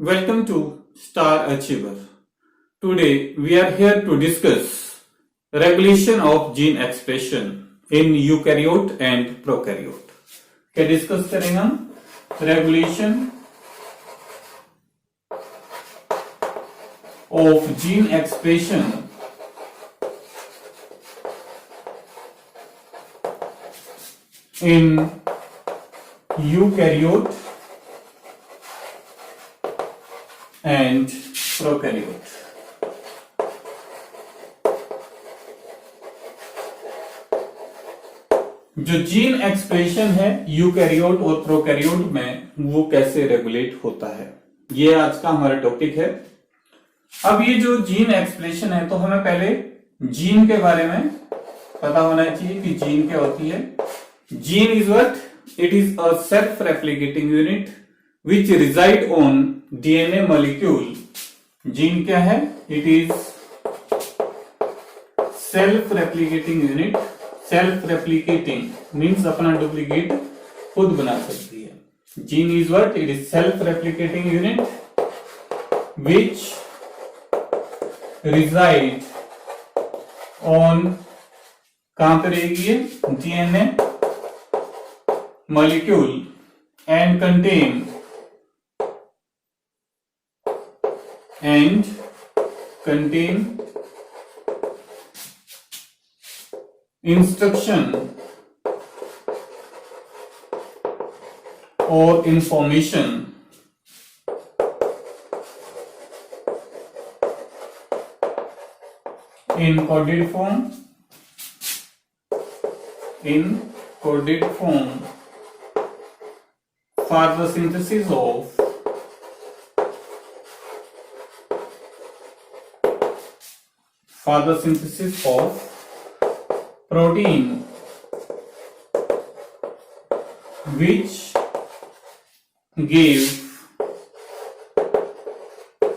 Welcome to Star Achiever. Today we are here to discuss regulation of gene expression in eukaryote and prokaryote. क्या discuss करेंगे हम? Regulation of gene expression in eukaryote and prokaryote. जो gene expression है eukaryote और prokaryote में वो कैसे regulate होता है, ये आज का हमारा टॉपिक है। अब ये जो जीन एक्सप्रेशन है तो हमें पहले जीन के बारे में पता होना चाहिए कि जीन क्या होती है। Gene is what? It is a self replicating unit which reside on DNA molecule. Gene क्या है? It is self replicating unit. Self replicating means अपना डुप्लीकेट खुद बना सकती है। Gene is what? It is self replicating unit which reside on, कहां पर रहेगी ये? DNA molecule and contain instruction or information in coded form for the synthesis of protein which give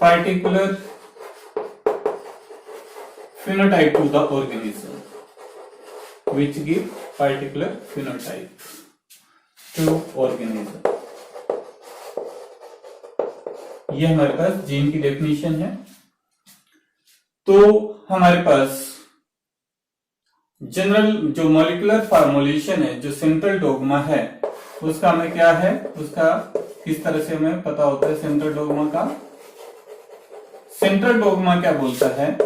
particular phenotype to the organism, ये हमारे पास gene की definition है। तो हमारे पास जनरल जो मॉलिक्यूलर फॉर्मुलेशन है, जो सेंट्रल डोग्मा है, उसका हमें क्या है, उसका किस तरह से हमें पता होता है सेंट्रल डोग्मा का? सेंट्रल डोग्मा क्या बोलता है?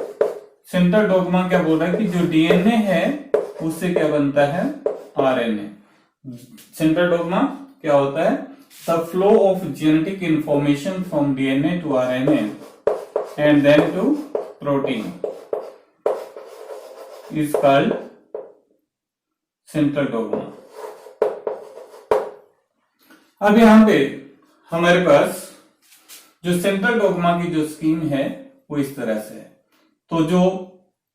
सेंट्रल डोग्मा क्या बोल रहा है कि जो डीएनए है उससे क्या बनता है? आरएनए। सेंट्रल डोग्मा क्या होता है? The flow of genetic information from DNA to RNA and then to protein is called central dogma। अब यहां पे हमारे पास जो सेंट्रल डोग्मा की जो स्कीम है वो इस तरह से है। तो जो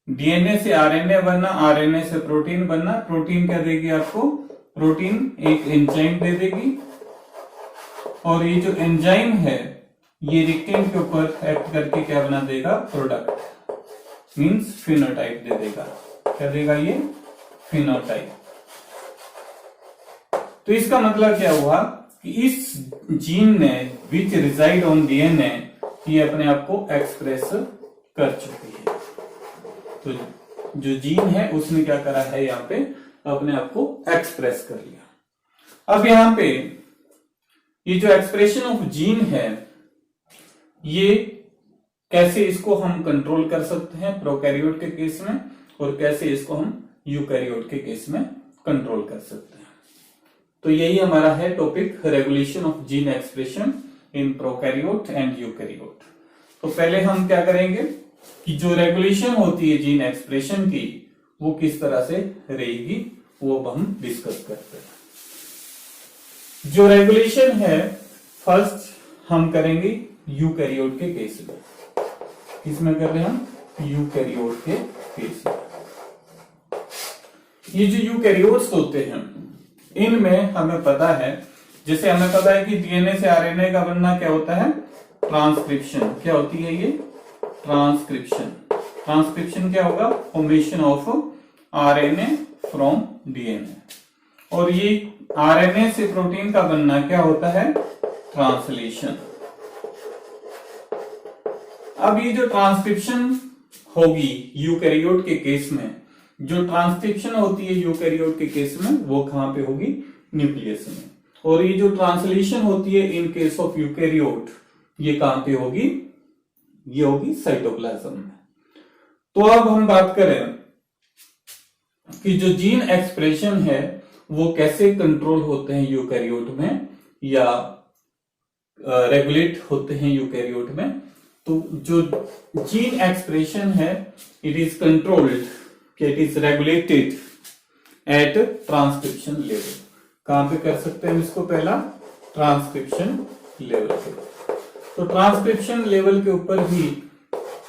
डीएनए से आरएनए बनना, आरएनए से प्रोटीन बनना, प्रोटीन क्या देगी आपको? प्रोटीन एक एंजाइम दे देगी और ये जो एंजाइम है ये रिक्टेन के ऊपर एक्ट करके क्या बना देगा? प्रोडक्ट मींस फिनोटाइप दे देगा। क्या देगा ये? फिनोटाइप। तो इसका मतलब क्या हुआ कि इस जीन ने विच रिजाइड ऑन डीएनए ये अपने आप को एक्सप्रेस कर चुकी है। तो जो जीन है उसने क्या करा है? यहाँ पे अपने आप को एक्सप्रेस कर लिया। अब यहाँ पे ये जो एक्सप्रेशन ऑफ जीन है ये कैसे इसको हम कंट्रोल कर सकते हैं प्रोकैरियोट के केस में, और कैसे इसको हम यूकैरियोट के केस में कंट्रोल कर सकते हैं। तो यही हमारा है topic, regulation of gene expression in prokaryote and eukaryote. तो पहले हम क्या करेंगे कि जो रेगुलेशन होती है जीन एक्सप्रेशन की वो किस तरह से रहेगी वो अब हम डिस्कस करते हैं। जो रेगुलेशन है फर्स्ट हम करेंगे यूकैरियोट के केस में। किसमें कर रहे हैं हम? यूकैरियोट के केस में। ये जो यूकैरियोट्स होते हैं इनमें हमें पता है, जैसे हमें पता है कि डीएनए से आरएनए का बनना क्या होता है? ट्रांसक्रिप्शन। क्या होती है ये? ट्रांसक्रिप्शन। ट्रांसक्रिप्शन क्या होगा? Formation of RNA from DNA. और ये आरएनए से प्रोटीन का बनना क्या होता है? ट्रांसलेशन। अब ये जो ट्रांसक्रिप्शन होगी यूकैरियोट के केस में, जो ट्रांसक्रिप्शन होती है यूकैरियोट के केस में वो कहां पे होगी? न्यूक्लियस में। और ये जो ट्रांसलेशन होती है इन केस ऑफ यूकैरियोट ये कहां पे होगी? ये होगी साइटोप्लाज्म में। तो अब हम बात करें कि जो जीन एक्सप्रेशन है वो कैसे कंट्रोल होते हैं यूकैरियोट में या रेगुलेट होते हैं यूकैरियोट में। तो जो जीन एक्सप्रेशन है it is controlled, it is regulated at transcription level. कहां पे कर सकते हैं इसको? पहला ट्रांसक्रिप्शन लेवल पे। तो ट्रांसक्रिप्शन लेवल के ऊपर भी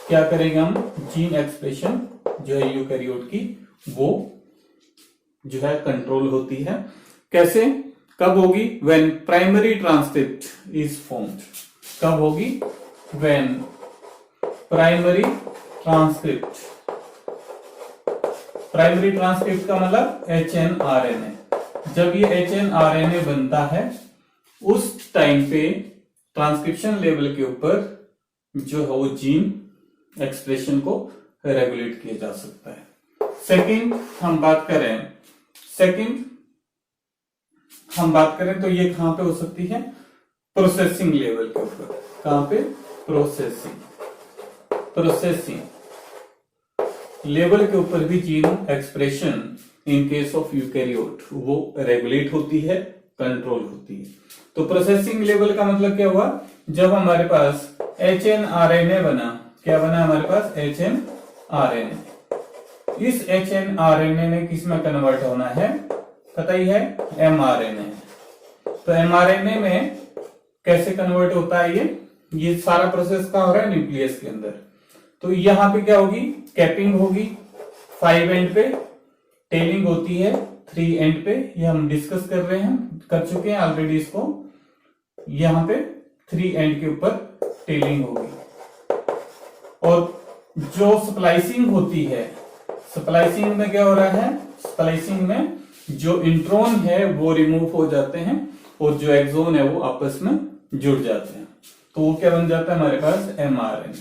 क्या करेंगे हम? जीन एक्सप्रेशन जो है यूकैरियोट की वो जो है कंट्रोल होती है। कैसे? कब होगी? When primary transcript is formed. कब होगी? When primary transcript, primary transcript का मतलब HNRNA। जब ये HNRNA बनता है उस टाइम पे ट्रांसक्रिप्शन लेवल के ऊपर जो है वो जीन एक्सप्रेशन को रेगुलेट किया जा सकता है। सेकंड हम बात करें तो ये कहां पे हो सकती है? प्रोसेसिंग लेवल के ऊपर। कहां पे? प्रोसेसिंग लेवल के ऊपर भी gene expression in case of eukaryote वो रेगुलेट होती है, कंट्रोल होती है। तो प्रोसेसिंग लेवल का मतलब क्या हुआ? जब हमारे पास HNRNA बना, क्या बना हमारे पास? HNRNA। इस HNRNA ने किस में कन्वर्ट होना है? पता ही है, mRNA। तो mRNA में कैसे कन्वर्ट होता है ये सारा प्रोसेस कहां हो रहा है? न्यूक्लियस के अंदर। तो यहां पे क्या होगी? कैपिंग होगी 5 एंड पे, टेलिंग होती है 3 एंड पे। ये हम डिस्कस कर चुके हैं ऑलरेडी इसको। यहां पे 3 एंड के ऊपर टेलिंग होगी। और जो स्प्लाइसिंग होती है, स्प्लाइसिंग में क्या हो रहा है? स्प्लाइसिंग में जो इंट्रॉन है वो रिमूव हो जाते हैं और जो एक्सोन है वो आपस में जुड़ जाते हैं। तो वो क्या बन जाता है हमारे पास? mRNA।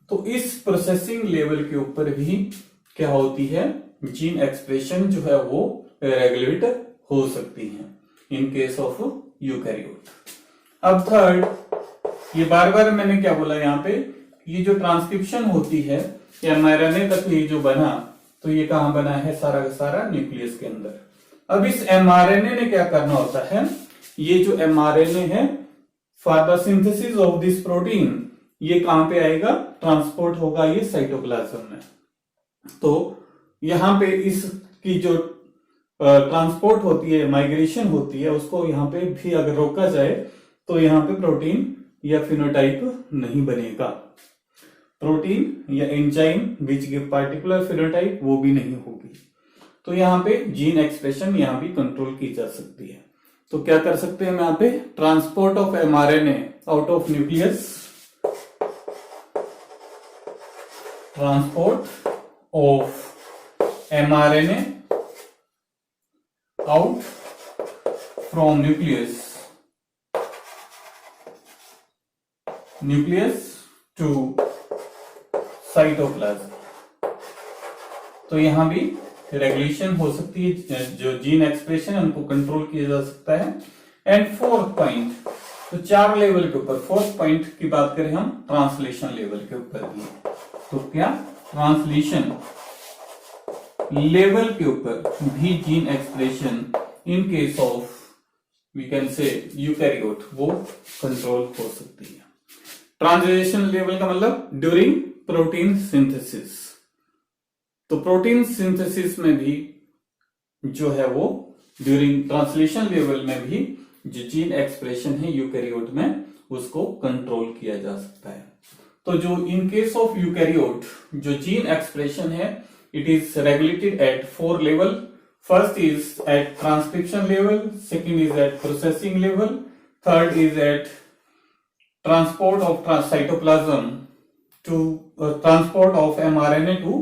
तो इस प्रोसेसिंग लेवल के ऊपर भी क्या होती है? जीन एक्सप्रेशन जो है वो रेगुलेट हो सकती है इन केस ऑफ यूकैरियोट। अब थर्ड, ये बार बार मैंने क्या बोला यहाँ पे, ये जो ट्रांसक्रिप्शन होती है mRNA तक ये जो बना, तो ये कहां बना है? सारा का सारा न्यूक्लियस के अंदर। अब इस mRNA ने क्या करना होता है? ये जो mRNA है for the synthesis of this protein ये कहां पे आएगा? ट्रांसपोर्ट होगा ये साइटोप्लाज्म में। तो यहां पे इसकी जो ट्रांसपोर्ट होती है, माइग्रेशन होती है, उसको यहां पे भी अगर रोका जाए तो यहां पे प्रोटीन या फिनोटाइप नहीं बनेगा। प्रोटीन या enzyme which give particular phenotype वो भी नहीं होगी। तो यहां पे जीन एक्सप्रेशन यहां भी कंट्रोल की जा सकती है। तो क्या कर सकते हैं हम यहां पे? Transport of mRNA out of nucleus, transport of mRNA out from nucleus to cytoplasm। तो यहां भी रेगुलेशन हो सकती है, जो जीन एक्सप्रेशन उनको कंट्रोल किया जा सकता है। एंड फोर्थ पॉइंट, तो 4 लेवल के ऊपर फोर्थ पॉइंट की बात करें हम ट्रांसलेशन लेवल के ऊपर भी, तो क्या ट्रांसलेशन लेवल के ऊपर भी gene expression in case of we can say eukaryote वो कंट्रोल हो सकती है। ट्रांसलेशन लेवल का मतलब ड्यूरिंग प्रोटीन सिंथेसिस। तो प्रोटीन सिंथेसिस में भी जो है वो ड्यूरिंग ट्रांसलेशन लेवल में भी जो जीन एक्सप्रेशन है यूकैरियोट में उसको कंट्रोल किया जा सकता है। तो जो इन केस ऑफ यूकैरियोट जो जीन एक्सप्रेशन है it is regulated at 4 level. First is at transcription level, second is at processing level, third is at transport of cytoplasm to transport of mRNA to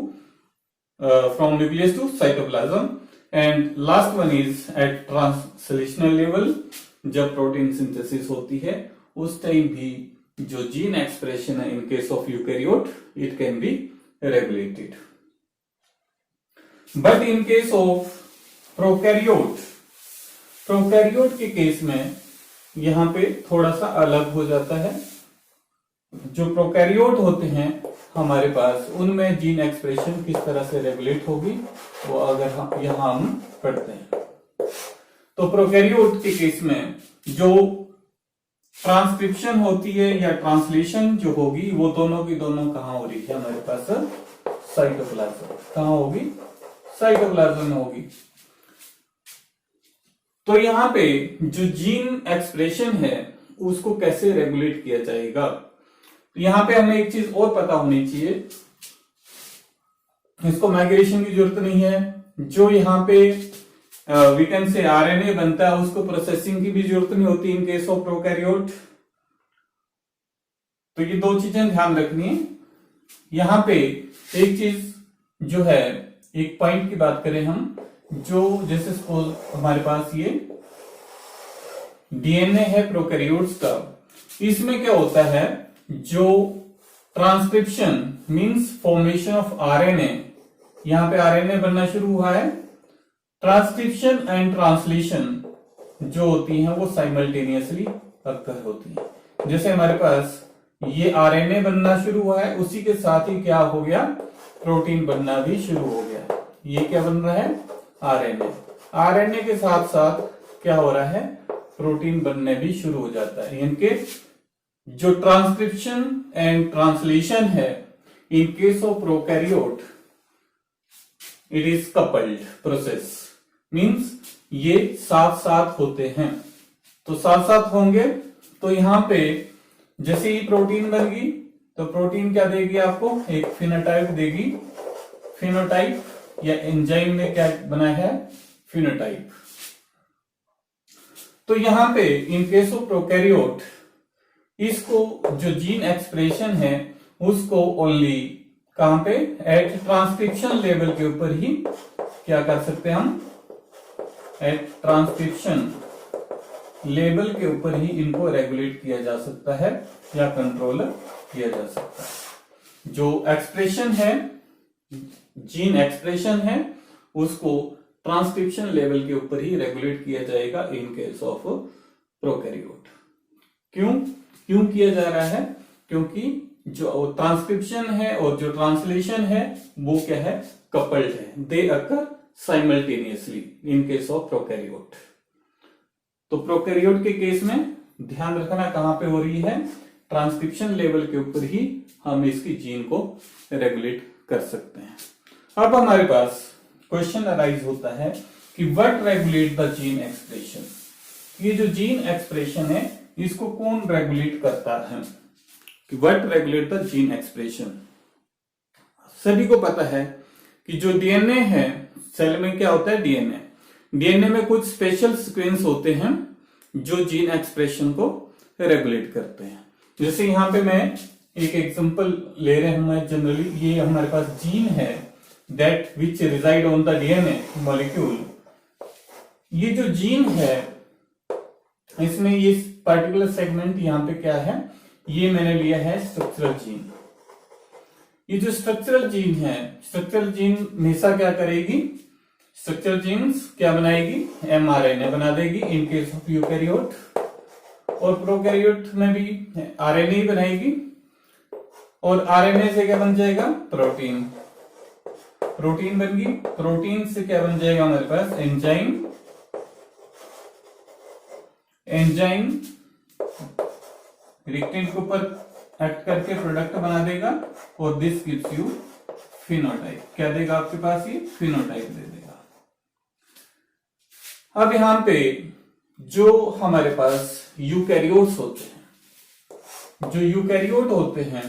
from nucleus to cytoplasm, and last one is at translational level। जब protein synthesis होती है उस time भी जो gene expression है इन case of eukaryote it can be regulated, but in case of prokaryote, prokaryote के case में यहां पे थोड़ा सा अलग हो जाता है। जो प्रोकैरियोट होते हैं हमारे पास, उनमें जीन एक्सप्रेशन किस तरह से रेगुलेट होगी वो अगर यहां हम पढ़ते हैं। तो प्रोकैरियोट के केस में जो ट्रांसक्रिप्शन होती है या ट्रांसलेशन जो होगी वो दोनों की दोनों कहां हो रही है, हमारे पास साइटोप्लाज्म। कहां होगी? साइटोप्लाज्म में होगी। तो यहां पे जो जीन एक्सप्रेशन है उसको कैसे रेगुलेट किया जाएगा, तो यहां पे हमें एक चीज और पता होनी चाहिए, इसको माइग्रेशन की जरूरत नहीं है। जो यहां पे वी कैन से आरएनए बनता है उसको प्रोसेसिंग की भी जरूरत नहीं होती इन केस ऑफ प्रोकैरियोट। तो ये दो चीजें ध्यान रखनी है। यहां पे एक चीज जो है, एक पॉइंट की बात करें हम, जो जैसे सपोज हमारे पास ये डीएनए है प्रोकैरियोट्स का, इसमें क्या होता है, जो transcription means formation of RNA, यहां पे आरएनए बनना शुरू हुआ है, ट्रांसक्रिप्शन एंड ट्रांसलेशन जो होती है वो साइमल्टेनियसली अक्कर होती है। जैसे हमारे पास ये आरएनए बनना शुरू हुआ है, उसी के साथ ही क्या हो गया, प्रोटीन बनना भी शुरू हो गया। ये क्या बन रहा है, आरएनए। आरएनए के साथ साथ क्या हो रहा है, प्रोटीन बनने भी शुरू हो जाता है। इनके जो ट्रांसक्रिप्शन एंड ट्रांसलेशन है इन case of prokaryote it is coupled process, means ये साथ साथ होते हैं। तो साथ साथ होंगे तो यहां पे जैसे ही प्रोटीन बन गई तो प्रोटीन क्या देगी आपको, एक फिनोटाइप देगी। फिनोटाइप या एंजाइम ने क्या बनाया है, फिनोटाइप। तो यहां पे इन केस ऑफ प्रोकैरियोट इसको जो जीन एक्सप्रेशन है उसको ओनली कहां पे, एट ट्रांसक्रिप्शन लेवल के ऊपर ही क्या कर सकते हैं हम, एट ट्रांसक्रिप्शन लेवल के ऊपर ही इनको रेगुलेट किया जा सकता है या कंट्रोल किया जा सकता है। जो एक्सप्रेशन है, जीन एक्सप्रेशन है, उसको ट्रांसक्रिप्शन लेवल के ऊपर ही रेगुलेट किया जाएगा इन केस ऑफ प्रोकैरियोट। क्यों किया जा रहा है, क्योंकि जो ट्रांसक्रिप्शन है और जो ट्रांसलेशन है वो क्या है, कपल्ड है, they occur simultaneously in case of prokaryote. तो प्रोकैरियोट के केस में ध्यान रखना कहां पे हो रही है, ट्रांसक्रिप्शन लेवल के ऊपर ही हम इसकी जीन को रेगुलेट कर सकते हैं। अब हमारे पास क्वेश्चन अराइज होता है कि what regulate the gene expression. ये जो जीन एक्सप्रेशन है इसको कौन रेगुलेट करता है, कि what regulate the gene expression. सभी को पता है कि जो डीएनए है, सेल में क्या होता है, डीएनए में कुछ स्पेशल सीक्वेंस होते हैं जो जीन एक्सप्रेशन को रेगुलेट करते हैं। जैसे यहां पे मैं एक एग्जांपल ले रहे हूं मैं, जनरली ये हमारे पास जीन है that which reside on the DNA molecule. ये जो जीन है इसमें ये पर्टिकुलर सेगमेंट यहां पे क्या है, ये मैंने लिया है स्ट्रक्चरल जीन। ये जो स्ट्रक्चरल जीन है, स्ट्रक्चरल जीन हमेशा क्या करेगी, स्ट्रक्चरल जीन्स क्या बनाएगी, एमआरएनए बना देगी इन केस ऑफ यूकैरियोट, और प्रोकैरियोट में भी आरएनए ही बनाएगी। और आरएनए से क्या बन जाएगा, प्रोटीन। प्रोटीन बन गई, प्रोटीन से क्या बन जाएगा हमारे पास, एंजाइम। एंजाइम रिएक्टेंट के ऊपर एक्ट करके प्रोडक्ट बना देगा और दिस गिव्स यू फिनोटाइप। क्या देगा आपके पास, ये फिनोटाइप दे देगा। अब यहां पे जो हमारे पास यूकैरियोट्स होते हैं, जो यूकैरियोट होते हैं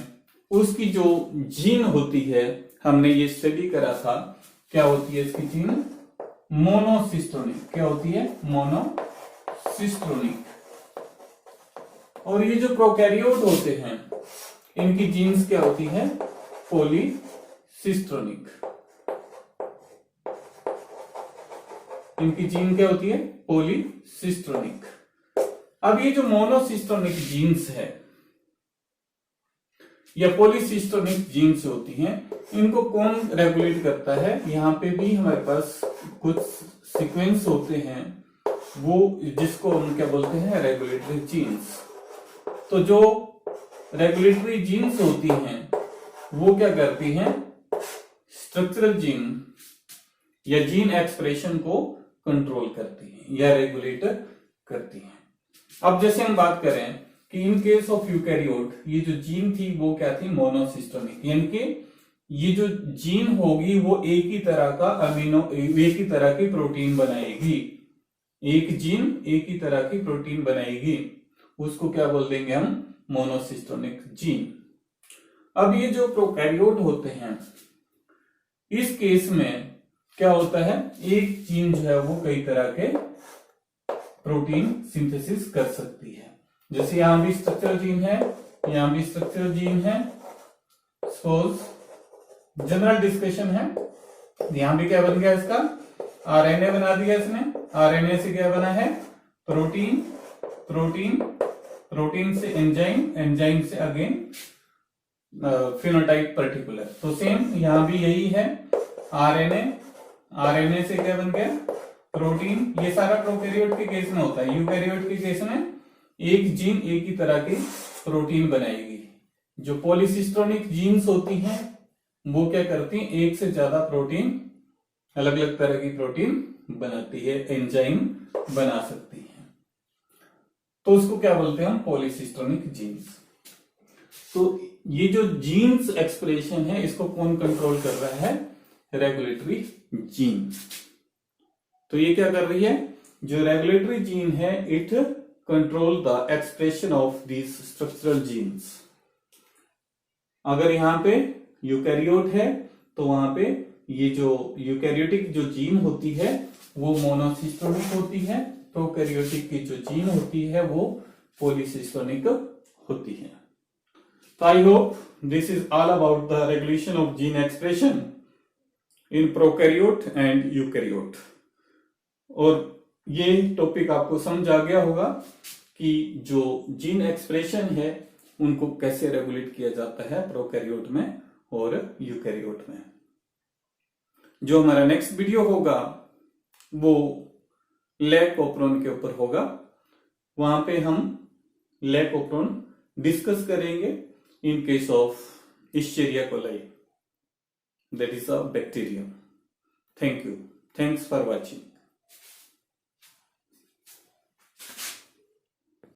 उसकी जो जीन होती है, हमने ये स्टडी करा था, क्या होती है इसकी जीन, मोनोसिस्टोनिक। क्या होती है, मोनोसिस्टोनिक। और ये जो प्रोकैरियोट होते हैं इनकी जीन्स क्या होती है, पॉलीसिस्टोनिक। इनकी जीन क्या होती है, पॉलीसिस्टोनिक। अब ये जो मोनोसिस्टोनिक जीन्स है या पॉलीसिस्टोनिक जीन्स होती हैं, इनको कौन रेगुलेट करता है? यहाँ पे भी हमारे पास कुछ सीक्वेंस होते हैं, वो जिसको हम क्या बोलते हैं? Regulatory genes. तो जो रेगुलेटरी जीन्स होती हैं वो क्या करती हैं? स्ट्रक्चरल जीन या जीन एक्सप्रेशन को कंट्रोल करती हैं या रेगुलेट करती हैं। अब जैसे हम बात करें कि इन केस ऑफ यूकैरियोट, ये जो जीन थी वो क्या थी? मोनोसिस्टोनिक, यानी कि ये जो जीन होगी वो एक ही तरह का एक ही तरह की प्रोटीन बनाएगी। एक जीन एक ही तरह की प्रोटीन बनाएगी, उसको क्या बोल देंगे हम? Monocistronic gene. अब ये जो प्रोकैरियोट होते हैं, इस केस में क्या होता है? एक जीन जो है वो कई तरह के प्रोटीन सिंथेसिस कर सकती है। जैसे यहां भी स्ट्रक्चरल जीन है, यहां भी स्ट्रक्चरल जीन है। सपोज जनरल डिस्कशन है, यहां भी क्या बन गया इसका? आरएनए बना दिया इसने। आरएनए से क्या बना है? प्रोटीन, प्रोटीन, प्रोटीन से एंजाइम, एंजाइम से अगेन फिनोटाइप पर्टिकुलर। तो सेम यहां भी यही है। आरएनए, आरएनए से क्या बन गया? प्रोटीन। ये सारा प्रोकैरियोट के केस में होता है। यूकैरियोट के केस में एक जीन एक ही तरह की प्रोटीन बनाएगी। जो पॉलीसिस्टोनिक जीन्स होती हैं वो क्या करती हैं? एक से ज्यादा प्रोटीन, अलग अलग तरह की प्रोटीन बनाती है, एंजाइम बना सकती है। तो उसको क्या बोलते हैं हम? Polycistronic genes. तो ये जो जीन्स एक्सप्रेशन है इसको कौन कंट्रोल कर रहा है? Regulatory gene. तो ये क्या कर रही है? जो रेगुलेटरी जीन है, it control the expression of these structural genes. अगर यहां पे यूकैरियोट है तो वहां पे ये जो यूकैरियोटिक जो जीन होती है वो मोनोसिस्टोनिक होती है, प्रोकैरियोटिक की जो जीन होती है वो पॉलीसिस्टोनिक होती है। So I hope this is all about the regulation of gene expression in prokaryote and eukaryote। और ये टॉपिक आपको समझ आ गया होगा कि जो जीन एक्सप्रेशन है उनको कैसे रेगुलेट किया जाता है प्रोकैरियोट में और यूकैरियोट में। जो हमारा नेक्स्ट वीडियो होगा वो लैक ओप्रोन के ऊपर होगा। वहां पे हम लैक ओप्रोन डिस्कस करेंगे in case of Escherichia coli, that is a bacterium. Thank you. Thanks for watching.